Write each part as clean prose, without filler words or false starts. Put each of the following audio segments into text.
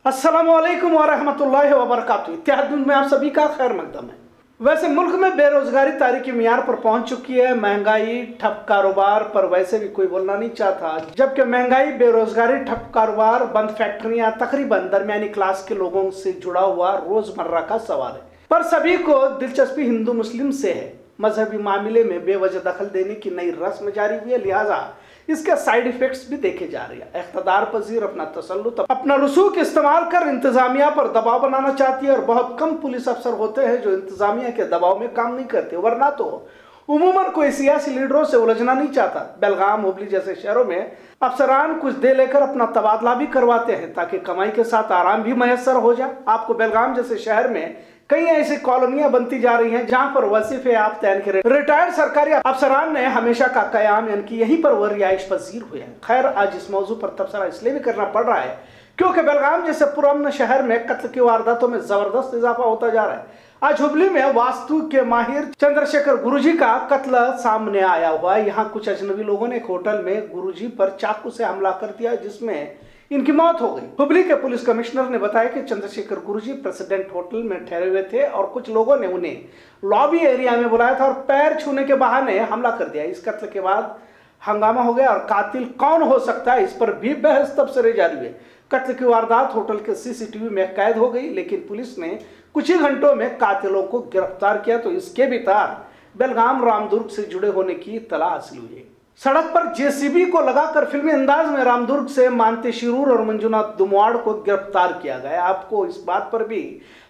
अस्सलामुअलैकुम वरहमतुल्लाहि वबरकातुहू। इत्तेहाद में आप सभी का खैर मकदम है। वैसे मुल्क में बेरोजगारी तारीखी मियार पर पहुंच चुकी है। महंगाई, ठप कारोबार पर वैसे भी कोई बोलना नहीं चाहता, जबकि महंगाई, बेरोजगारी, ठप कारोबार, बंद फैक्ट्रियां तकरीबन दरमियानी क्लास के लोगों से जुड़ा हुआ रोजमर्रा का सवाल है। पर सभी को दिलचस्पी हिंदू मुस्लिम से है। मजहबी मामले में बेवजह दखल देने की नई रस्म जारी हुई है, लिहाजा इसके साइड इफेक्ट्स भी देखे जा रहे हैं। इख्तदार पजीर अपना तसल्लुत, अपना रसूख इस्तेमाल कर इंतजामिया पर दबाव बनाना चाहती है, और बहुत कम पुलिस अफसर होते हैं जो इंतजामिया के दबाव में काम नहीं करते, वरना तो उमूमन कोई सियासी लीडरों से उलझना नहीं चाहता। बेलगाम, हुबली जैसे शहरों में अफसरान कुछ दे लेकर अपना तबादला भी करवाते हैं ताकि कमाई के साथ आराम भी मैसर हो जाए। आपको बेलगाम जैसे शहर में कई ऐसी कॉलोनियां बनती जा रही हैं जहां पर वजीफे आप तैन के रिटायर्ड सरकारी अफसरान ने हमेशा का कयाम यानी कि यहीं पर वह रिहाइश पजीर हुए हैं। खैर, आज इस मौजू पर तबसरा इसलिए भी करना पड़ रहा है क्योंकि बेलगाम जैसे पुरअमन शहर में कत्ल की वारदातों में जबरदस्त इजाफा होता जा रहा है। आज हुबली में वास्तु के माहिर चंद्रशेखर गुरुजी का कत्ल सामने आया हुआ है। यहाँ कुछ अजनबी लोगों ने एक होटल में गुरुजी पर चाकू से हमला कर दिया, जिसमें इनकी मौत हो गई। हुबली के पुलिस कमिश्नर ने बताया कि चंद्रशेखर गुरुजी प्रेसिडेंट होटल में ठहरे हुए थे और कुछ लोगों ने उन्हें लॉबी एरिया में बुलाया था और पैर छूने के बहाने हमला कर दिया। इस कत्ल के बाद हंगामा हो गया और कातिल कौन हो सकता है, इस पर भी बहस तबसरे जारी हुए। कत्ल की वारदात होटल के सीसीटीवी में कैद हो गई, लेकिन पुलिस ने कुछ ही घंटों में कातिलों को गिरफ्तार किया, तो इसके भी तार बेलगाम रामदुर्ग से जुड़े होने की इत्तला हासिल हुई है। सड़क पर जेसीबी को लगाकर फिल्मी अंदाज में रामदुर्ग से मानते शिरूर और मंजुनाथ दुमवाड़ को गिरफ्तार किया गया। आपको इस बात पर भी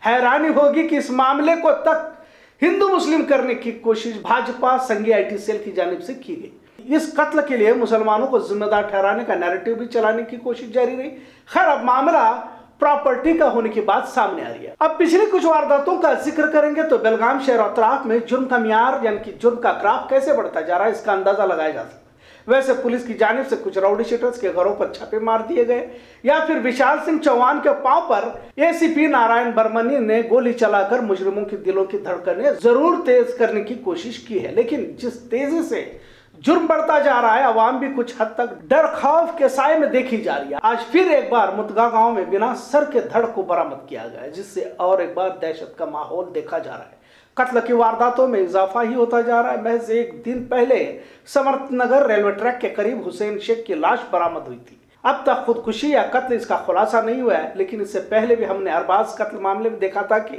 हैरानी होगी कि इस मामले को तक हिंदू मुस्लिम करने की कोशिश भाजपा संघीय आईटी सेल की जानिब से की गई। इस कत्ल के लिए मुसलमानों को जिम्मेदार ठहराने का नैरेटिव भी चलाने की कोशिश जारी रही। खैर, अब मामला प्रॉपर्टी का होने की बात सामने आ रही है। अब पिछली कुछ वारदातों का जिक्र करेंगे तो बेलगाम शहर और अतराफ में जुर्म का मियार यानी कि जुर्म का ग्राफ कैसे बढ़ता जा रहा है, इसका अंदाजा लगाया जा सकता है। वैसे पुलिस की जानिब से कुछ राउडी शीटर्स के घरों पर छापे मार दिए गए, या फिर विशाल सिंह चौहान के पांव पर एसीपी नारायण बर्मनी ने गोली चलाकर मुजरिमों के दिलों की धड़कनें जरूर तेज करने की कोशिश की है। लेकिन जिस तेजी से जुर्म बढ़ता जा रहा है, अवाम भी कुछ हद तक डर खौफ के साए में देखी जा रही है। आज फिर एक बार मुतगा गांव में बिना सर के धड़ को बरामद किया गया है, जिससे और एक बार दहशत का माहौल देखा जा रहा है। कत्ल की वारदातों में इजाफा ही होता जा रहा है। महज एक दिन पहले समर्थनगर रेलवे ट्रैक के करीब हुसैन शेख की लाश बरामद हुई थी। अब तक खुदकुशी या कत्ल इसका खुलासा नहीं हुआ है, लेकिन इससे पहले भी हमने अरबाज कत्ल मामले में देखा था कि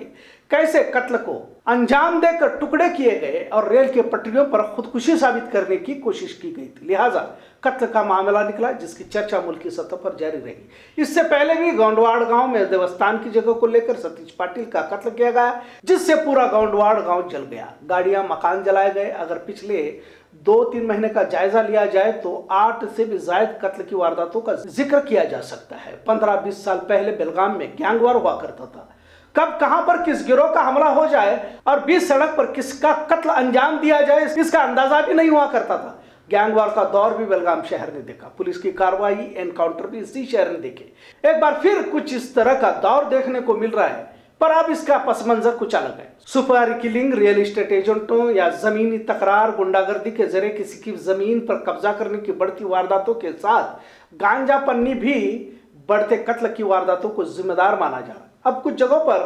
कैसे कत्ल को अंजाम देकर टुकड़े किए गए और रेल के पटरियों पर खुदकुशी साबित करने की कोशिश की गई थी। लिहाजा कत्ल का मामला निकला, जिसकी चर्चा मुल्की सतह पर जारी रही। इससे पहले भी गोंडवाड़ गांव में देवस्थान की जगह को लेकर सतीश पाटिल का कत्ल किया गया, जिससे पूरा गोंडवाड़ गांव जल गया, गाड़ियां, मकान जलाए गए। अगर पिछले 2-3 महीने का जायजा लिया जाए तो 8 से भी ज्यादा कत्ल की वारदातों का जिक्र किया जा सकता है। 15-20 साल पहले बेलगाम में गैंगवार हुआ करता था। कब कहां पर किस गिरोह का हमला हो जाए और बीच सड़क पर किसका कत्ल अंजाम दिया जाए, इसका अंदाजा भी नहीं हुआ करता था। गैंगवार का दौर भी बेलगाम शहर ने देखा, पुलिस की कार्रवाई, एनकाउंटर भी इसी शहर ने देखे। एक बार फिर कुछ इस तरह का दौर देखने को मिल रहा है, पर अब इसका पस मंजर कुछ अलग है। सुपारी किलिंग, रियल एस्टेट एजेंटों या जमीनी तकरार, गुंडागर्दी के जरिए किसी की जमीन पर कब्जा करने की बढ़ती वारदातों के साथ गांजा पन्नी भी बढ़ते कत्ल की वारदातों को जिम्मेदार माना जा रहा है। अब कुछ जगहों पर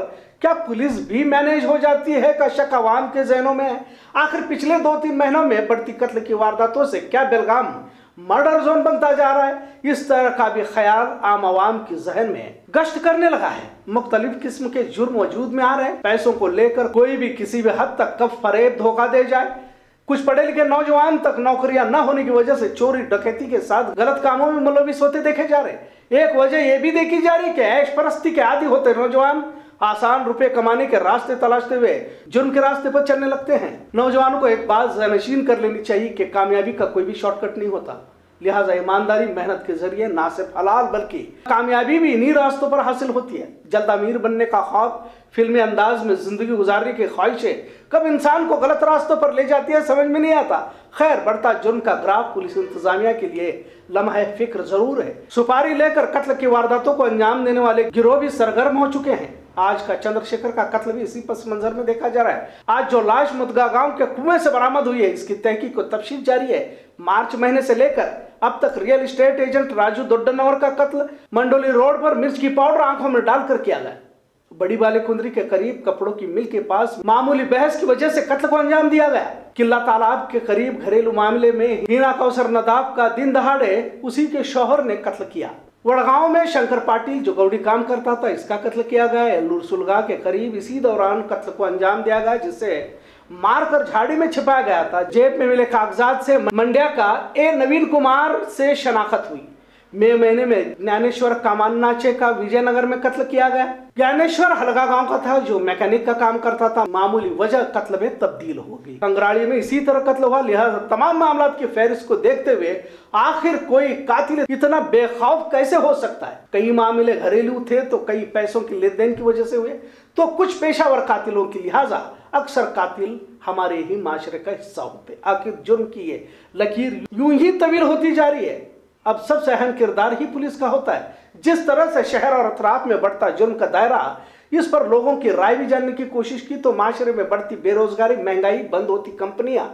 क्या पुलिस भी मैनेज हो जाती है का शक अवाम के जहनों में है। आखिर पिछले 2-3 महीनों में बढ़ती कत्ल की वारदातों से क्या बेलगाम मर्डर जोन बनता जा रहा है, इस तरह का भी ख्याल आम आवाम के जहन में गश्त करने लगा है। मुख्तलिफ किस्म के जुर्म वजूद में आ रहे हैं। पैसों को लेकर कोई भी किसी भी हद तक कब फरेब धोखा दे जाए। कुछ पढ़े लिखे नौजवान तक नौकरियां न होने की वजह से चोरी डकैती के साथ गलत कामों में मुलविस होते देखे जा रहे। एक वजह यह भी देखी जा रही कि ऐश परस्ती के आदी होते नौजवान आसान रुपए कमाने के रास्ते तलाशते हुए जुर्म के रास्ते पर चलने लगते हैं। नौजवानों को एक बात ज़हनशीन कर लेनी चाहिए कि कामयाबी का कोई भी शॉर्टकट नहीं होता। लिहाजा ईमानदारी, मेहनत के जरिए ना सिर्फ हलाल बल्कि कामयाबी भी इन्हीं रास्तों पर हासिल होती है। जल्द अमीर बनने का ख्वाब, फिल्मी अंदाज में जिंदगी गुजारने की ख्वाहिशें कब इंसान को गलत रास्तों पर ले जाती है, समझ में नहीं आता। खैर, बढ़ता जुर्म का ग्राफ पुलिस इंतजामिया के लिए लम्हा फिक्र जरूर है। सुपारी लेकर कत्ल की वारदातों को अंजाम देने वाले गिरोह भी सरगर्म हो चुके हैं। आज का चंद्रशेखर का कत्ल भी इसी पस मंजर में देखा जा रहा है। आज जो लाश मुतगा गांव के कुएं से बरामद हुई है, इसकी तहकीक को तफ्तीश जारी है। मार्च महीने से लेकर अब तक रियल एस्टेट एजेंट राजू दोड्डनवर का कत्ल मंडोली रोड पर मिर्च की पाउडर आंखों में डालकर किया गया। बड़ी बालेकुंद्री के करीब कपड़ों की मिल के पास मामूली बहस की वजह से कत्ल को अंजाम दिया गया। किला तालाब के करीब घरेलू मामले में हिना कौसर नदाब का दिन दहाड़े उसी के शौहर ने कत्ल किया। वड़गांव में शंकर पाटिल जो गौड़ी काम करता था, इसका कत्ल किया गया। एल्लूर सुलगा के करीब इसी दौरान कत्ल को अंजाम दिया गया, जिसे मारकर झाड़ी में छिपाया गया था। जेब में मिले कागजात से मंड्या का ए नवीन कुमार से शनाख्त हुई। मई महीने में ज्ञानेश्वर कामानाचे का विजयनगर में कत्ल किया गया। ज्ञानेश्वर हलगा गांव का था जो मैकेनिक का काम करता था। मामूली वजह कत्ल में तब्दील हो गई। कंगराड़ी में इसी तरह कत्ल हुआ। लिहाजा तमाम मामलों की फहरिस्त को देखते हुए आखिर कोई कातिल इतना बेखौफ कैसे हो सकता है। कई मामले घरेलू थे तो कई पैसों की लेन देन की वजह से हुए तो कुछ पेशावर कातिलों की। लिहाजा अक्सर कातिल हमारे ही माशरे का हिस्सा होते। आखिर जुर्म की ये लकीर यूं ही तवील होती जा रही है। अब सबसे अहम किरदार ही पुलिस का होता है। जिस तरह से शहर और अतराफ में बढ़ता जुर्म का दायरा, इस पर लोगों की राय भी जानने की कोशिश की तो माशरे में बढ़ती बेरोजगारी, महंगाई, बंद होती कंपनियां,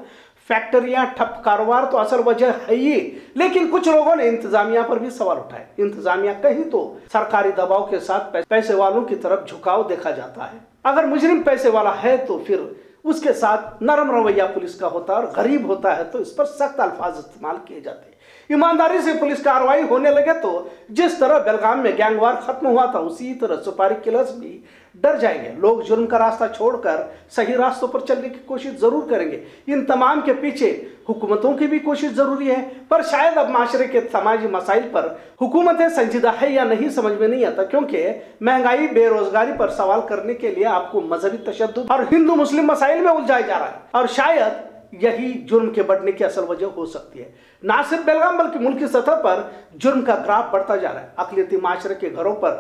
फैक्ट्रियां, ठप कारोबार तो असल वजह है ही। लेकिन कुछ लोगों ने इंतजामिया पर भी सवाल उठाए। इंतजामिया कहीं तो सरकारी दबाव के साथ पैसे वालों की तरफ झुकाव देखा जाता है। अगर मुजरिम पैसे वाला है तो फिर उसके साथ नरम रवैया पुलिस का होता है, और गरीब होता है तो इस पर सख्त अल्फाज इस्तेमाल किए जाते हैं। ईमानदारी से पुलिस कार्रवाई होने लगे तो जिस तरह बेलगाम में गैंगवार खत्म हुआ था, उसी तरह सुपारी किलर्स भी डर जाएंगे। लोग जुर्म का रास्ता छोड़कर सही रास्तों पर चलने की कोशिश जरूर करेंगे। इन तमाम के पीछे हुकूमतों की भी कोशिश जरूरी है, पर शायद अब माशरे के समाजी मसाइल पर हुकूमतें संजीदा है या नहीं समझ में नहीं आता, क्योंकि महंगाई, बेरोजगारी पर सवाल करने के लिए आपको मजहबी तशद्दुद और हिंदू मुस्लिम मसाइल में उलझाया जा रहा है, और शायद यही जुर्म के बढ़ने की असल वजह हो सकती है। ना सिर्फ बेलगाम बल्कि मुल्क की सतह पर जुर्म का ग्राफ बढ़ता जा रहा है। अकलियती माशरे के घरों पर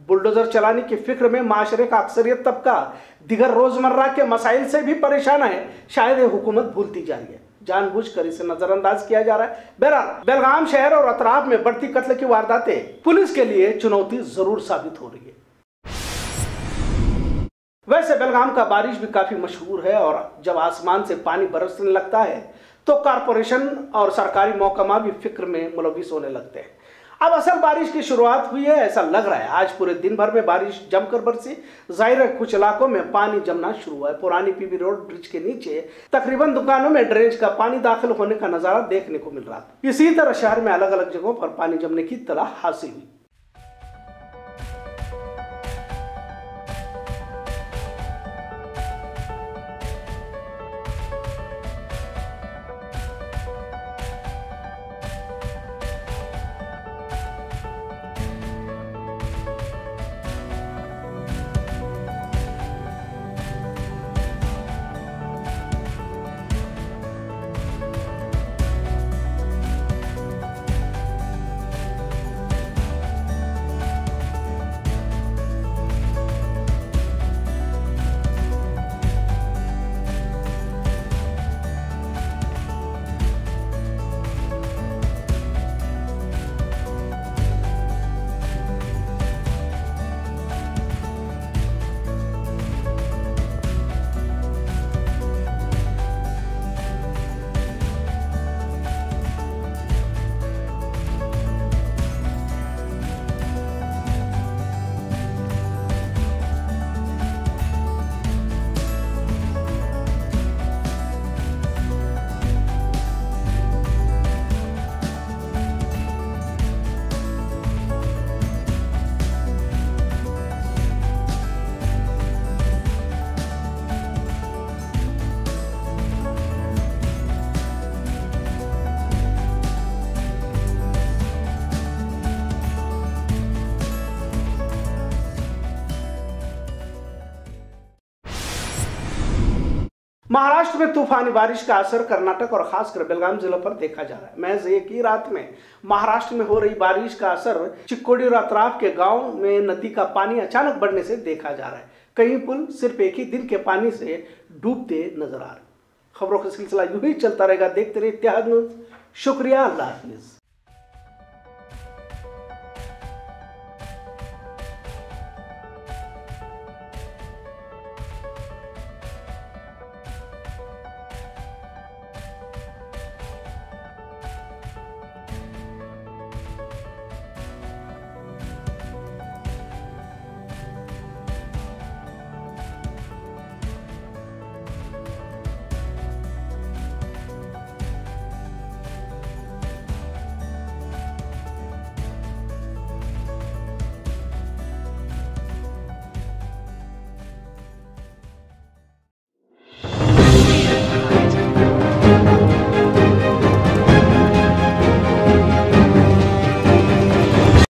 बुलडोजर चलाने की फिक्र में माशरे का अक्सरियत तबका दिगर रोजमर्रा के मसाइल से भी परेशान है। शायद ये हुकूमत भूलती जा रही है, जानबूझकर इसे नजरअंदाज किया जा रहा है। बहरहाल बेलगाम शहर और अतराफ में बढ़ती कत्ल की वारदातें पुलिस के लिए चुनौती जरूर साबित हो रही है। वैसे बेलगाम का बारिश भी काफी मशहूर है, और जब आसमान से पानी बरसने लगता है तो कारपोरेशन और सरकारी महकमा भी फिक्र में मुलविस होने लगते हैं। अब असल बारिश की शुरुआत हुई है, ऐसा लग रहा है। आज पूरे दिन भर में बारिश जमकर बरसी। जाहिर है कुछ इलाकों में पानी जमना शुरू हुआ है। पुरानी पीबी रोड ब्रिज के नीचे तकरीबन दुकानों में ड्रेनेज का पानी दाखिल होने का नजारा देखने को मिल रहा था। इसी तरह शहर में अलग अलग जगहों पर पानी जमने की इत्तला हासिल हुई। महाराष्ट्र में तूफानी बारिश का असर कर्नाटक और खासकर बेलगाम जिलों पर देखा जा रहा है। महज एक ही रात में महाराष्ट्र में हो रही बारिश का असर चिक्कोडी और अतराफ के गांव में नदी का पानी अचानक बढ़ने से देखा जा रहा है। कई पुल सिर्फ एक ही दिन के पानी से डूबते नजर आ रहे। खबरों का सिलसिला यूं ही चलता रहेगा। देखते रहिए इत्तेहाद न्यूज़। शुक्रिया, अल्लाह हाफिज।